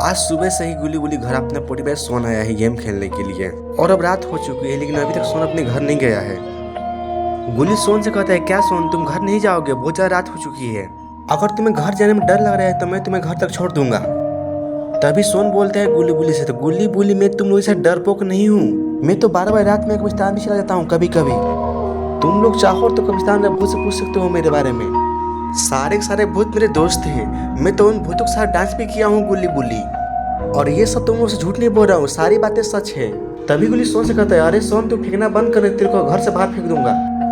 आज सुबह से ही गुल्ली गुल्ली घर अपना परिवार सोन आया है गेम खेलने के लिए और अब रात हो चुकी है लेकिन अभी तक सोन अपने घर नहीं गया है। गुल्ली सोन से कहता है, क्या सोन तुम घर नहीं जाओगे, बहुत ज्यादा रात हो चुकी है। अगर तुम्हें घर जाने में डर लग रहा है तो मैं तुम्हें घर तक छोड़ दूंगा। तभी सोन बोलता है गुल्ली गुल्ली से, तो गुल्ली गुल्ली मैं तुम लोग से डरपोक नहीं हूँ, मैं तो 12 रात में कब्रिस्तान भी चला जाता हूँ कभी कभी। तुम लोग चाहो तो कब्रिस्तान में भूत से पूछ सकते हो मेरे बारे में। सारे के सारे भूत मेरे दोस्त हैं, मैं तो उन भूतों के साथ डांस भी किया हूँ गुल्ली गुल्ली, और ये सब तुम लोग से झूठ नहीं बोल रहा हूँ, सारी बातें सच है। तभी गुल्ली सोन से कहता है, अरे सोन तू फेंकना बंद कर, तेरे को घर से बाहर फेंक दूंगा।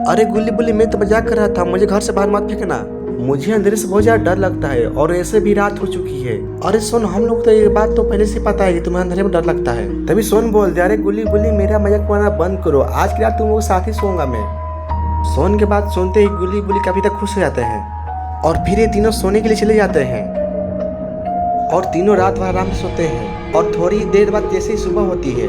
अरे गुल्ली गुल्ली मैं तो मजाक कर रहा था, मुझे घर से बाहर मत फेंकना, मुझे अंधेरे से बहुत ज्यादा डर लगता है और ऐसे भी रात हो चुकी है। अरे सोन हम लोग तो ये बात तो पहले से पता है कि तुम्हें अंधेरे में डर लगता है। तभी सोन बोल दिया, अरे गुल्ली गुल्ली मेरा मजाक बनाना बंद करो, आज की रात तुम लोग साथ ही सोऊंगा मैं। सोन के बाद सुनते ही गुल्ली गुल्ली काफी तक खुश हो जाते हैं और फिर ये तीनों सोने के लिए चले जाते हैं और तीनों रात भर आराम से सोते हैं। और थोड़ी देर बाद जैसे ही सुबह होती है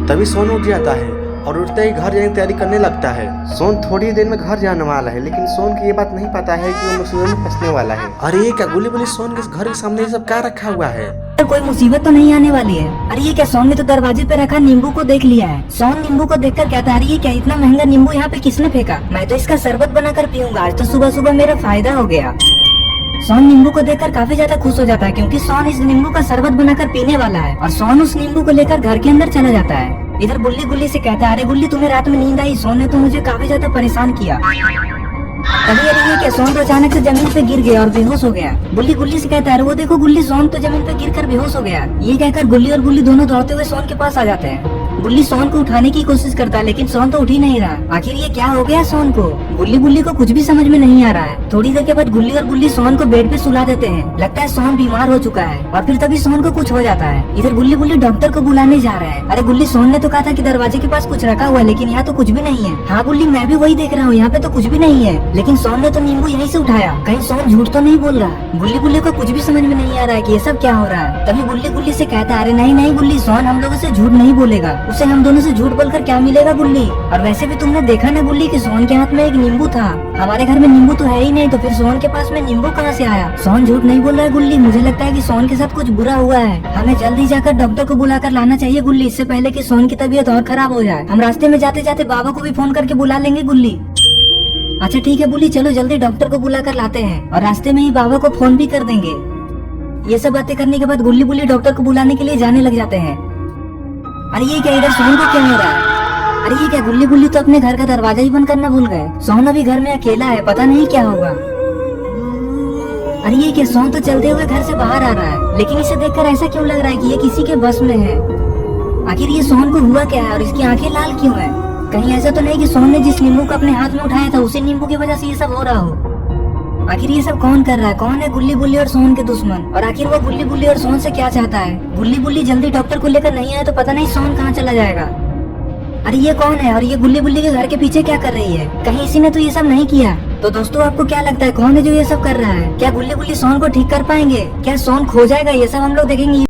तभी सोन उठ जाता है और उठते ही घर जाने की तैयारी करने लगता है। सोन थोड़ी देर में घर जाने वाला है लेकिन सोन को ये बात नहीं पता है कि वो मुसीबत में फंसने वाला है। अरे ये क्या गुल्ली गुल्ली सोन के घर के सामने ये सब क्या रखा हुआ है? कोई मुसीबत तो नहीं आने वाली है। अरे ये क्या, सोन ने तो दरवाजे पे रखा नींबू को देख लिया है। सोन नींबू को देखकर कहता है, अरे ये क्या, इतना महंगा नींबू यहाँ पे किसने फेंका, मैं तो इसका शरबत बनाकर पीऊंगा, आज तो सुबह सुबह मेरा फायदा हो गया। सोन नींबू को देखकर काफी ज्यादा खुश हो जाता है क्योंकि सोन इस नींबू का शरबत बनाकर पीने वाला है और सोन उस नींबू को लेकर घर के अंदर चला जाता है। इधर गुल्ली गुल्ली से कहता है, अरे गुल्ली तुम्हें रात में नींद आई, सोन ने तो मुझे काफी ज्यादा परेशान किया। तभी अरे ये क्या, सोन तो अचानक से जमीन पे गिर गया और बेहोश हो गया। गुल्ली गुल्ली से कहता है, वो देखो गुल्ली, सोन तो जमीन पे गिरकर बेहोश हो गया। ये कहकर गुल्ली और गुल्ली दोनों दौड़ते हुए सोन के पास आ जाते हैं। गुल्ली सोन को उठाने की कोशिश करता है लेकिन सोन तो उठ ही नहीं रहा। आखिर ये क्या हो गया सोन को? गुल्ली गुल्ली को कुछ भी समझ में नहीं आ रहा है। थोड़ी देर के बाद गुल्ली और गुल्ली सोन को बेड पे सुला देते हैं। लगता है सोन बीमार हो चुका है और फिर तभी सोन को कुछ हो जाता है। इधर गुल्ली गुल्ली डॉक्टर को बुलाने जा रहे हैं। अरे गुल्ली, सोन ने तो कहा था कि दरवाजे के पास कुछ रखा हुआ है लेकिन यहाँ तो कुछ भी नहीं है। हाँ गुल्ली, मैं भी वही देख रहा हूँ, यहाँ पे तो कुछ भी नहीं है, लेकिन सोन ने तो नींबू यहीं से उठाया, कहीं सोन झूठ तो नहीं बोल रहा। गुल्ली गुल्ली को कुछ भी समझ में नहीं आ रहा है कि ये सब क्या हो रहा है। तभी गुल्ली गुल्ली से कहता है, अरे नहीं नहीं गुल्ली, सोन हम लोगों से झूठ नहीं बोलेगा, उसे हम दोनों से झूठ बोलकर क्या मिलेगा गुल्ली। और वैसे भी तुमने देखा ना गुल्ली कि सोन के हाथ में एक नींबू था, हमारे घर में नींबू तो है ही नहीं, तो फिर सोन के पास में नींबू कहाँ से आया? सोन झूठ नहीं बोल रहा है गुल्ली, मुझे लगता है कि सोन के साथ कुछ बुरा हुआ है, हमें जल्दी जाकर डॉक्टर को बुलाकर लाना चाहिए गुल्ली, इससे पहले कि सोन की तबीयत और खराब हो जाए। हम रास्ते में जाते जाते बाबा को भी फोन करके बुला लेंगे गुल्ली। अच्छा ठीक है बुल्ली, चलो जल्दी डॉक्टर को बुला कर लाते हैं और रास्ते में ही बाबा को फोन भी कर देंगे। ये सब बातें करने के बाद गुल्ली बुल्ली डॉक्टर को बुलाने के लिए जाने लग जाते हैं। अरे ये क्या, इधर सोन को क्या हो रहा है? अरे ये क्या, गुल्ली बुल्ली तो अपने घर का दरवाजा ही बंद करना भूल गए। सोन अभी घर में अकेला है, पता नहीं क्या होगा। अरे ये क्या, सोन तो चलते हुए घर से बाहर आ रहा है लेकिन इसे देखकर ऐसा क्यों लग रहा है कि ये किसी के बस में है। आखिर ये सोन को हुआ क्या है और इसकी आंखें लाल क्यों है? कहीं ऐसा तो नहीं कि सोन ने जिस नींबू को अपने हाथ में उठाया था उसी नींबू की वजह से ये सब हो रहा हो। आखिर ये सब कौन कर रहा है? कौन है गुल्ली बुल्ली और सोन के दुश्मन? और आखिर वो गुल्ली बुल्ली और सोन से क्या चाहता है? गुल्ली बुल्ली जल्दी डॉक्टर को लेकर नहीं आए तो पता नहीं सोन कहाँ चला जाएगा। अरे ये कौन है और ये गुल्ली बुल्ली के घर के पीछे क्या कर रही है? कहीं इसी ने तो ये सब नहीं किया। तो दोस्तों आपको क्या लगता है कौन है जो ये सब कर रहा है? क्या गुल्ली बुल्ली सोन को ठीक कर पाएंगे? क्या सोन खो जाएगा? ये सब हम लोग देखेंगे।